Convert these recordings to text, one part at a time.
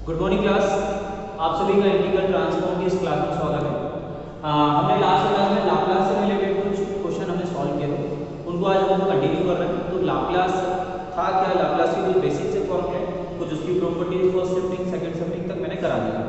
Good morning class. आप सभी का इंटीग्रल ट्रांसफॉर्म की इस क्लास में स्वागत है। हमने लास्ट क्लास में लाप्लास से रिलेटेड कुछ क्वेश्चन हमने सॉल्व किए थे, उनको आज हम कंटिन्यू कर रहे हैं। तो लाप्लास था क्या, लाप्लास की कुछ बेसिक से फॉर्मूले, कुछ उसकी properties, first shifting second shifting तक मैंने करा दिया।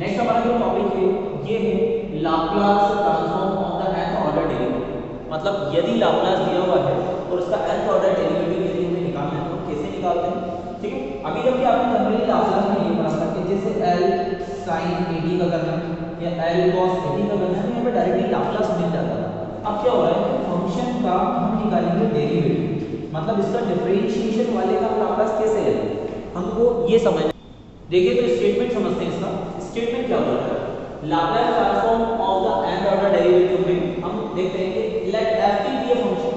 नेक्स्ट हमारा जो टॉपिक है ये है Laplace transform of the nth order derivative. मतलब यदि लाप्लास दिया हुआ है और उसका nth ऑर्डर डेरिवेटिव यदि हमें निकालना है तो कैसे निकालते हैं, ठीक है। अभी जब कि आपने जनरली लाप्लास में ये पढ़ा था कि जैसे L sin AD का करना है या L cos AD का करना है, यहाँ पे डायरेक्टली लाप्लास मिल जाता है। अब क्या हो रहा है कि फंक्शन का हम निकालेंगे डेरिवेटिव, मतलब इसका डिफरेंशिएशन वाले का लाप्लास कैसे है हमको ये समझना। देखिए तो स्टेटमेंट समझते हैं इसका। स्टेटमेंट क्या होता है, Laplace transform of the nth order derivative में हम देखते हैं कि let ft be a function.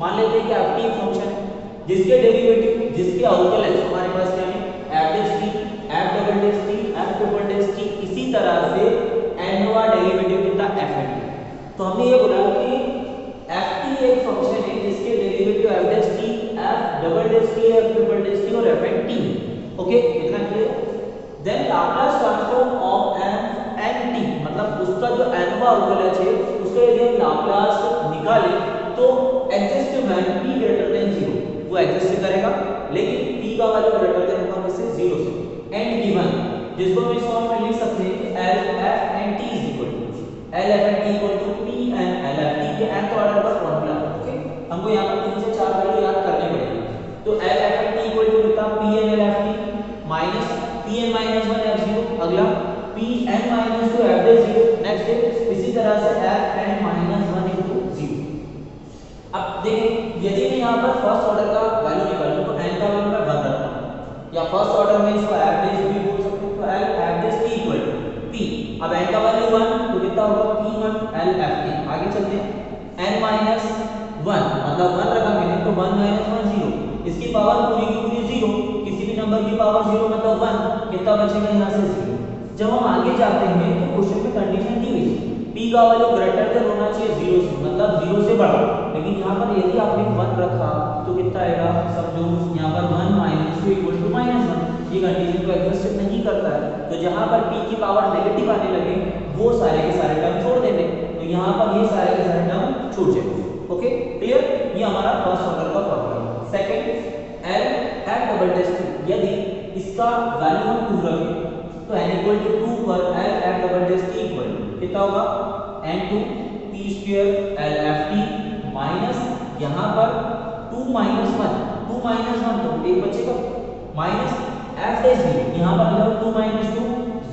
मान लेते हैं कि ft एक फंक्शन है जिसके डेरिवेटिव, जिसके अवकलज हमारे पास क्या है, f' t, f double dash t, f triple dash t। इसी तरह से nवां डेरिवेटिव कितना f। तो हमने ये बोला कि ft एक फंक्शन है जिसके derivative f' t, f double dash t, f triple dash t और f(t). ओके, इतना clear. Then Laplace transform of n(t), मतलब उसका जो nवां अवकलज है उसका यदि हम लाप्लास निकालें तो exist when p greater than 0, वो एग्जिस्ट करेगा, लेकिन p का वैल्यू ग्रेटर देन होगा किससे, 0 से। एंड गिवन, जिसको हम इस फॉर्म में लिख सकते हैं कि LF(t) is equal to LF(t) equal to p n LF(t) के nth ऑर्डर का फार्मूला। ओके, हमको यहां पर 3 से 4 वैल्यू याद करने पड़ेंगे। तो LF(t) इक्वल टू कितना, p n LF(t) minus p n minus 1 f0, अगला p n minus 2 f0, next है इसी तरह से f n माइनस 1 into 0। अब देखिए यदि मैं यहाँ पर फर्स्ट ऑर्डर का वैल्यू निकालूं तो n का वैल्यू मैं 1 रखता हूँ, या फर्स्ट ऑर्डर में इसको f' भी बोल सकते हो। तो L(f') इक्वल टू p, अब n का वैल्यू 1 तो कितना होगा, p1 LF(t). आगे चलते हैं, n माइनस 1 मतलब 1 रखा मैंने तो 1 माइनस 1 0, इसकी पावर पूरी की पूरी 0, किसी भी नंबर की पावर 0 मतलब 1, कितना बचेगा यहाँ से 0। जब हम आगे जाते हैं तो क्वेश्चन में कंडीशन दी हुई है p का वैल्यू ग्रेटर देन होना चाहिए 0 से, मतलब 0 से बड़ा, लेकिन यहाँ पर यदि आपने 1 रखा तो कितना आएगा, समझो यहाँ पर 1 माइनस 2 इक्वल टू माइनस 1, ये कंडीशन को एग्जिस्ट नहीं करता है। तो जहाँ पर p की पावर नेगेटिव आने लगे वो सारे के सारे टर्म छोड़ देंगे, तो यहाँ पर ये सारे के सारे टर्म छूट जाएंगे। ओके क्लियर, ये हमारा फर्स्ट ऑर्डर का formula. Second, L f double dash t, यदि इसका वैल्यू हम 2 रखें तो n इक्वल टू 2 पर L f double dash t equal कितना होगा, n2 p square LF(t) minus यहाँ पर 2 माइनस 1 तो एक बचेगा माइनस f', यहाँ पर मतलब 2 माइनस 2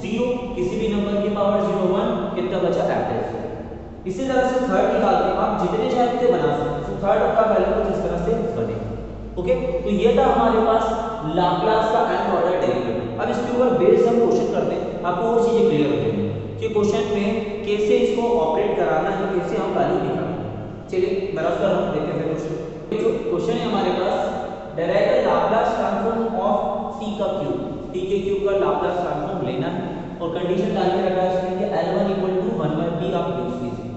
0, किसी भी नंबर की पावर 0 1, कितना बचा f'। इसी तरह से थर्ड निकालते हैं, आप जितने चाहे उतने बना सकते हैं। तो थर्ड का वैल्यू कुछ इस तरह से बनेगा। ओके, तो ये था हमारे पास लाप्लास का nth ऑर्डर डेरिवेटिव। अब इसके ऊपर बेस हम क्वेश्चन करते हैं, आपको और चीजें क्लियर हो जाएंगी कि क्वेश्चन में कैसे इसको ऑपरेट कराना है, कैसे हम वैल्यू निकालना है। चलिए मैं रफ कर रहा हूं, देखते हैं क्वेश्चन। जो क्वेश्चन है हमारे पास, derive the Laplace transform of t का क्यूब, t के क्यूब का लाप्लास ट्रांसफॉर्म लेना है और कंडीशन डाल के रखा है उसमें कि L1 इक्वल टू 1/p आप यूज कीजिए।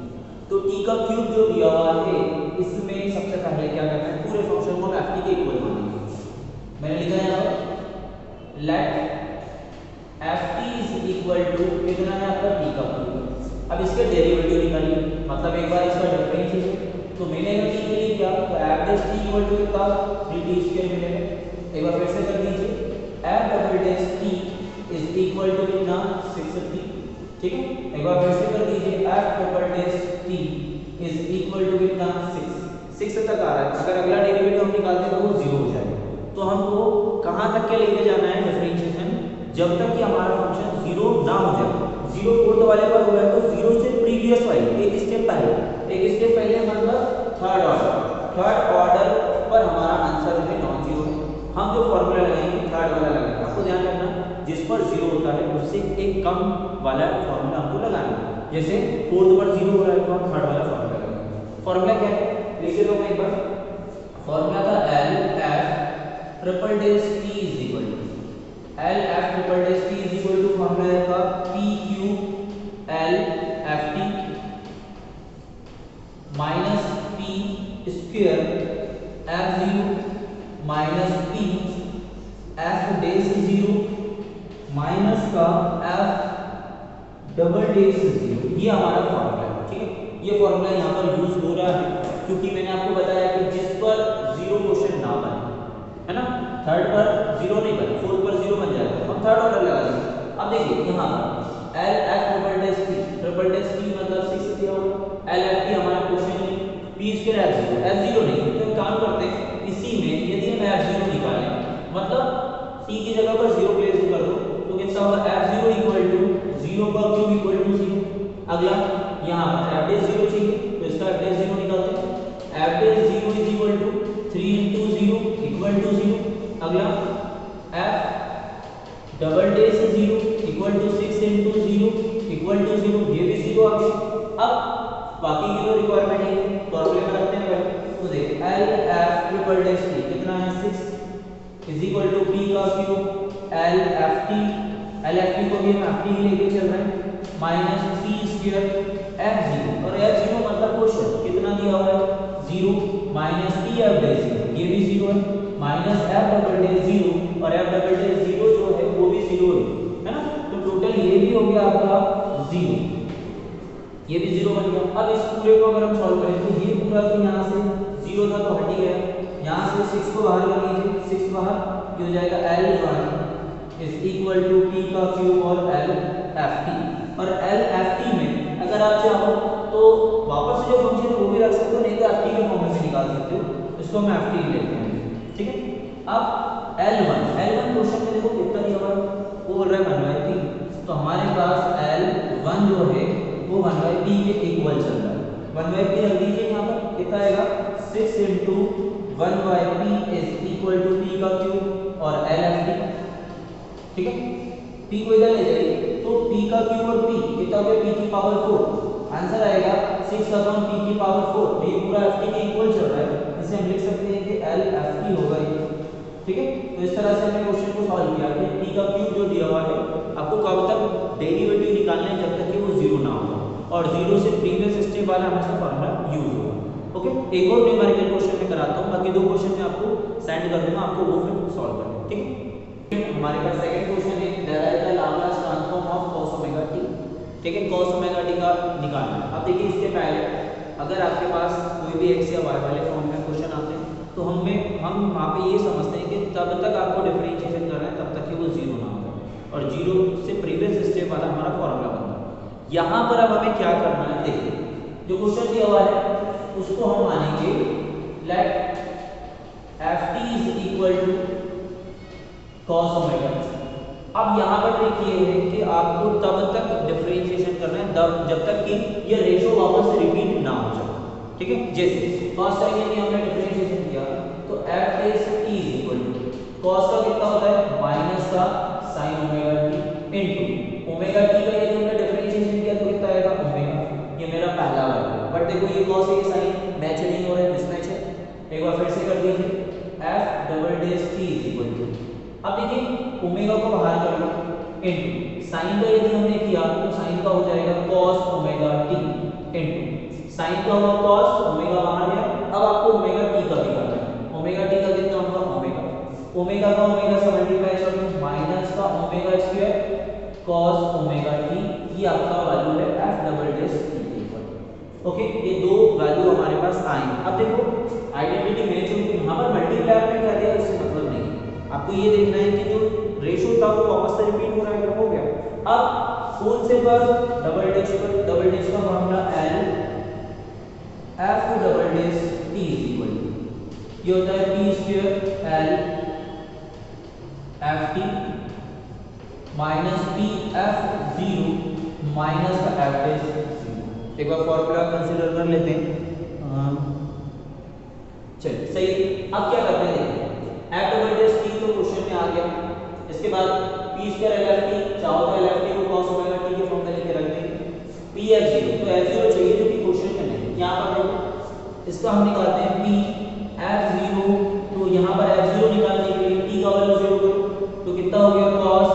तो t का क्यूब जो दिया हुआ है इसमें सबसे पहले क्या करना है, पूरे फंक्शन को ft के इक्वल मानेंगे। मैंने लिखा है यहाँ पर let ft is equal to कितना है आपका, t का क्यूब। अब इसके डेरिवेटिव निकालिए, मतलब एक बार इसका डिफरेंशिएशन तो मिलेगा t के लिए क्या, तो f' इक्वल टू कितना, 3t² मिलेगा। एक बार फिर से कर दीजिए, f double dash t is equal to कितना, 6t। ठीक है, एक बार फिर से कर दीजिए, f double dash t is equal to कितना, 6 तक आ रहा है। अगर अगला डेरिवेटिव हम निकालते हैं तो वो 0 हो जाएगा। तो हमको कहां तक के लेके जाना है डिफरेंशिएशन, जब तक कि हमारा फंक्शन 0 ना हो जाए। 0 फोर्थ वाले पर हुआ है तो 0 से प्रीवियस वाली एक स्टेप पहले मतलब थर्ड ऑर्डर पर हमारा आंसर है नॉन जीरो। हम जो फॉर्मूला लगाएंगे थर्ड वाला लगाएंगे। आपको ध्यान रखना जिस पर 0 होता है उससे एक कम वाला फॉर्मूला हमको लगाना है। जैसे फोर्थ पर 0 हो रहा है तो हम थर्ड वाला फॉर्मूला लगाएंगे। फॉर्मूला क्या है, लिख लो मैं एक बार। फॉर्मूला था LF triple dash t is equal to LF triple dash t is equal to formula है का PQ LFT minus p square f0 minus p f dash 0 minus का एफ डबल डेश जीरो, ये हमारा formula है। ठीक है, ये formula यहाँ पर यूज हो रहा है क्योंकि मैंने आपको बताया कि जिस पर जीरो क्वेश्चन ना बने, है ना, थर्ड पर जीरो नहीं बने, फोर्थ पर जीरो बन जाएगा, हम थर्ड ऑर्डर लगा देंगे। अब देखिए यहाँ पर L F triple dash T मतलब 6 दिया होगा, एल एफ टी हमारा क्वेश्चन में, पी स्क्वायर एफ जीरो नहीं है, तो हम काम करते हैं इसी में, यदि हम एफ जीरो निकालें मतलब टी की जगह पर जीरो प्लेस कर दो तो कितना होगा, F zero equal to zero का क्यूब इक्वल टू जीरो। अगला यहाँ पर एफ डैश जीरो चाहिए तो इसका एफ डैश जीरो निकालते हैं, F dash zero is equal to 3 into 0 equal to 0। अगला F double dash zero equal to 6 into 0 equal to 0, ये भी जीरो आ गया। अब बाकी की जो रिक्वायरमेंट है फॉर्मूले में रखते हैं पहले, तो देखिए L F triple dash T कितना है 6 इज इक्वल टू पी का क्यूब एल एफ टी को भी हम एफ टी लेके चल रहे हैं minus P square F zero, और एफ जीरो मतलब क्वेश्चन कितना दिया हुआ है zero, minus P F dash zero, ये भी जीरो है, minus F double dash zero, और एफ डबल डैश जीरो जो है वो भी जीरो है ना, तो टोटल ये भी हो गया आपका जीरो, ये भी जीरो बन गया। अब इस पूरे को अगर हम सॉल्व करें तो ये पूरा तो यहाँ से जीरो था तो हट ही गया, यहाँ से 6 को बाहर कर लीजिए, 6 बाहर ये हो जाएगा L1 is equal to P का क्यूब और L एफ टी, और L एफ टी में अगर आप चाहो तो वापस से जो फंक्शन है वो भी रख सकते हो, नहीं तो एफ टी के फॉर्म में भी निकाल सकते हो, इसको हम एफ टी लेते हैं। ठीक है, अब L1 क्वेश्चन में देखो कितना दिया हुआ है, वो बोल रहा है 1/3, तो हमारे पास L1 जो है वो 1/p के इक्वल चल रहा है, 1/p रख दीजिए यहाँ पर, कितना आएगा 6 into 1/p is equal to p का क्यूब और l एफ टी। ठीक है, p को इधर ले जाइए तो p का क्यूब और p कितना हो गया, p की पावर 4, आंसर आएगा 6 अपॉन p की पावर 4, तो ये पूरा f t के इक्वल चल रहा है, इसे हम लिख सकते हैं कि l एफ टी होगा ये। ठीक है, तो इस तरह से हमने क्वेश्चन को सॉल्व किया कि p का क्यूब जो दिया हुआ है आपको कब तक डेरिवेटिव निकालना है, जब तक कि वो जीरो ना हो, और जीरो से प्रीवियस स्टेप वाला हमेशा फॉर्मूला यूज होगा। ओके, एक और न्यूमेरिकल क्वेश्चन में कराता हूं, बाकी दो क्वेश्चन मैं आपको सेंड कर दूंगा, आपको वो फिर सॉल्व करना है। ठीक है, हमारे पास सेकंड क्वेश्चन है derive the Laplace transform of cos omega t। ठीक है, cos ओमेगा t का निकालना है। अब देखिए इसके पहले अगर आपके पास कोई भी x या y वाले फॉर्म में क्वेश्चन आते हैं तो हम वहाँ पे ये समझते हैं कि तब तक आपको डिफरेंशिएशन करना है तब तक कि वो जीरो ना हो, और जीरो से प्रीवियस स्टेप वाला हमारा फॉर्मूला बनता है। यहाँ पर अब हमें क्या करना है, देखिए जो क्वेश्चन दिया हुआ है उसको हम मानेंगे let F T is equal to cos omega. अब यहाँ पर ट्रिक ये है कि आपको तब तक डिफरेंशिएशन करना है जब तक कि ये रेशो वापस से रिपीट ना हो जाए। ठीक है, जैसे फर्स्ट टाइम यदि हमने डिफरेंशिएशन किया तो F dash T is equal to cos का कितना होता है माइनस का sine omega T into omega T का यदि हमने डिफरेंशिएशन किया तो कितना आएगा ओमेगा, ये मेरा पहला वाला है। बट देखो ये कॉस ये साइन मैच नहीं हो रहा है, मिसमैच है, एक बार फिर से कर दीजिए F double dash T is equal to, अब देखिए ओमेगा को बाहर कर लो इनटू साइन का यदि हमने किया तो साइन का हो जाएगा cos omega t into sine का हुआ cos ओमेगा बाहर गया। अब आपको ओमेगा t का भी करना है, ओमेगा t का कितना होगा ओमेगा का ओमेगा से मल्टीप्लाई कर दो माइनस का omega square cos omega t, ये आपका वैल्यू है f double dash t equal. Okay, ये दो वैल्यू हमारे पास आए। अब देखो आइडेंटिटी मैच हुई, यहाँ पर मल्टीप्लाई आपने कर दिया उससे मतलब नहीं, आपको ये देखना है कि जो रेशो था वो वापस से रिपीट हो रहा है, हो गया। अब कौन से पर डबल डैश का formula l f double dash t is equal to ये होता है p square l F T minus P F zero minus का एफ डैश जीरो। एक बार फॉर्मूला कंसीडर कर लेते हैं, चलिए सही। अब क्या करते हैं, देखिए एफ डबल डैश टी तो क्वेश्चन में आ गया, इसके बाद P square L F T, चाहो तो एल एफ टी को कॉस ओमेगा टी के फॉर्म में लेके रख देंगे, पी एफ जीरो तो एफ जीरो चाहिए जो कि क्वेश्चन में नहीं, यहाँ पर देखो इसका हम निकालते हैं पी एफ जीरो, तो यहाँ पर एफ जीरो निकालने के लिए टी का वैल्यू जीरो करो तो कितना हो गया कॉस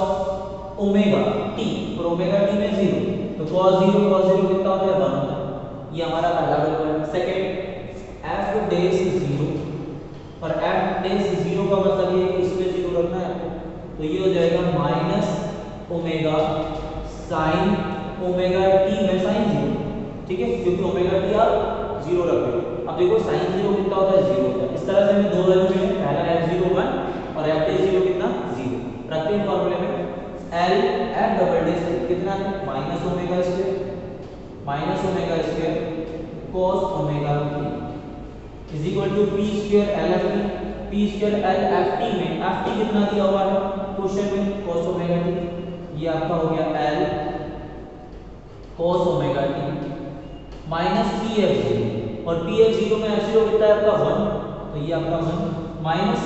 ओमेगा टी, और ओमेगा टी में जीरो तो कॉस जीरो कितना होता है 1 होता है, ये हमारा पहला वैल्यू है। सेकंड एफ डैश जीरो, और एफ डैश जीरो का मतलब ये है कि इसमें जीरो रखना है, तो ये हो जाएगा minus omega sine omega T में साइन 0, ठीक है, क्योंकि ओमेगा टी आप 0 रख रहे हो। अब देखो साइन 0 कितना होता है, 0 होता है। इस तरह से हमें दो वैल्यू मिले, पहला f0 1 और f0 कितना 0 रखते हैं फॉर्मूले में। L f डबल डैश कितना है minus omega square cos omega t is equal to p square l f t, p square l f t में f t कितना दिया हुआ है क्वेश्चन में cos ओमेगा t, ये आपका हो गया L cos omega t minus P F zero, और पी एफ जीरो में एफ जीरो कितना है आपका 1, तो ये आपका 1 माइनस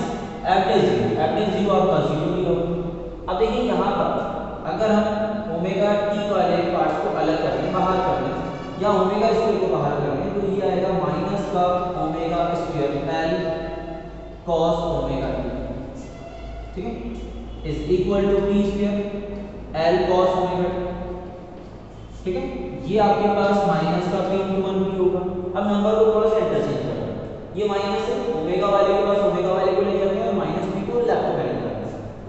एफ डैश जीरो आपका 0 दिया होगा। अब देखिए यहाँ पर अगर हम ओमेगा टी वाले पार्ट्स को अलग कर लें, बाहर कर लें, या ओमेगा स्क्वायर को बाहर कर लें, तो ये आएगा माइनस का omega square L cos omega T, ठीक है, is equal to P square L cos omega T, ठीक है। ये आपके पास माइनस का p इंटू 1 भी होगा। अब नंबर को थोड़ा सा इंटरचेंज करना है, ये माइनस है, ओमेगा वाले के पास ओमेगा वाले को ले जाते हैं और माइनस p को लेफ्ट में ले जाते हैं।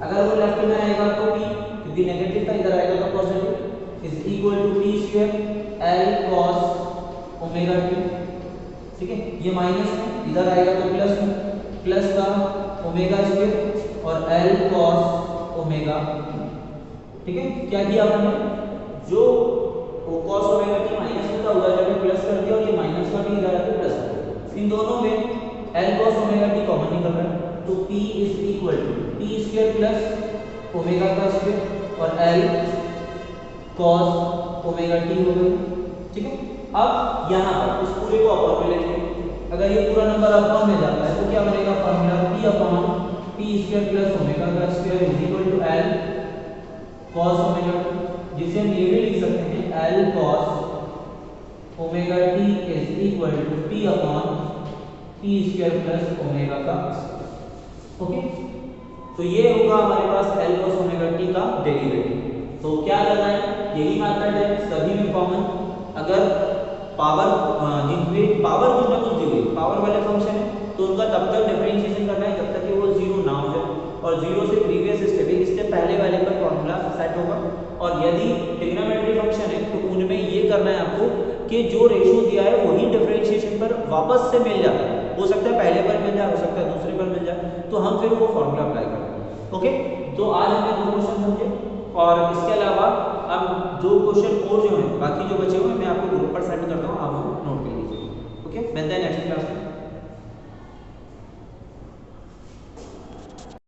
अगर वो लेफ्ट में आएगा तो p, क्योंकि नेगेटिव था, इधर आएगा तो positive, is equal to p square l cos omega t, ठीक है। ये माइनस है, इधर आएगा तो प्लस में, प्लस का ओमेगा स्क्वायर और l cos ओमेगा, ठीक है। क्या किया हमने, जो cos ओमेगा t माइनस में था उधर जाके प्लस कर दिया, और ये माइनस का भी इधर आके प्लस कर दिया। इन दोनों में l cos omega t common निकल रहा है, तो p is equal to p square plus omega का स्क्वायर और l cos ओमेगा t हो गई, ठीक है। अब यहाँ पर इस पूरे को अपर में लेंगे, अगर ये पूरा नंबर अपर में जाता है तो क्या बनेगा formula p upon p square plus omega का square is equal to l cos omega t, जिसे हम ये भी लिख सकते हैं L cos omega t is equal to p upon p square plus omega का, ओके। तो ये होगा हमारे पास L cos ओमेगा t का डेरिवेटिव। तो क्या करना है, यही मेथड है सभी में कॉमन। अगर पावर जिनमें पावर कुछ ना कुछ दी हुई पावर वाले फंक्शन है तो उनका तब तक डिफरेंशिएशन करना है जब तक कि वो 0 ना हो जाए, और 0 से प्रीवियस स्टेप इससे पहले वाले का फॉर्मूला सेट होगा। और यदि ट्रिग्नोमेट्री फंक्शन है तो उनमें ये करना है आपको कि जो रेशियो दिया है वही डिफरेंशिएशन पर वापस से मिल जाता है, हो सकता है पहले पर मिल जाए, हो सकता है दूसरे पर मिल जाए, तो हम फिर वो फॉर्मूला अप्लाई करते हैं, ओके। तो आज हमने दो क्वेश्चन समझे, और इसके अलावा अब जो क्वेश्चन और जो है बाकी जो बचे हुए मैं आपको ग्रुप पर सेंड करता हूँ, आप वो नोट कर लीजिए, ओके। मिलते हैं नेक्स्ट क्लास में।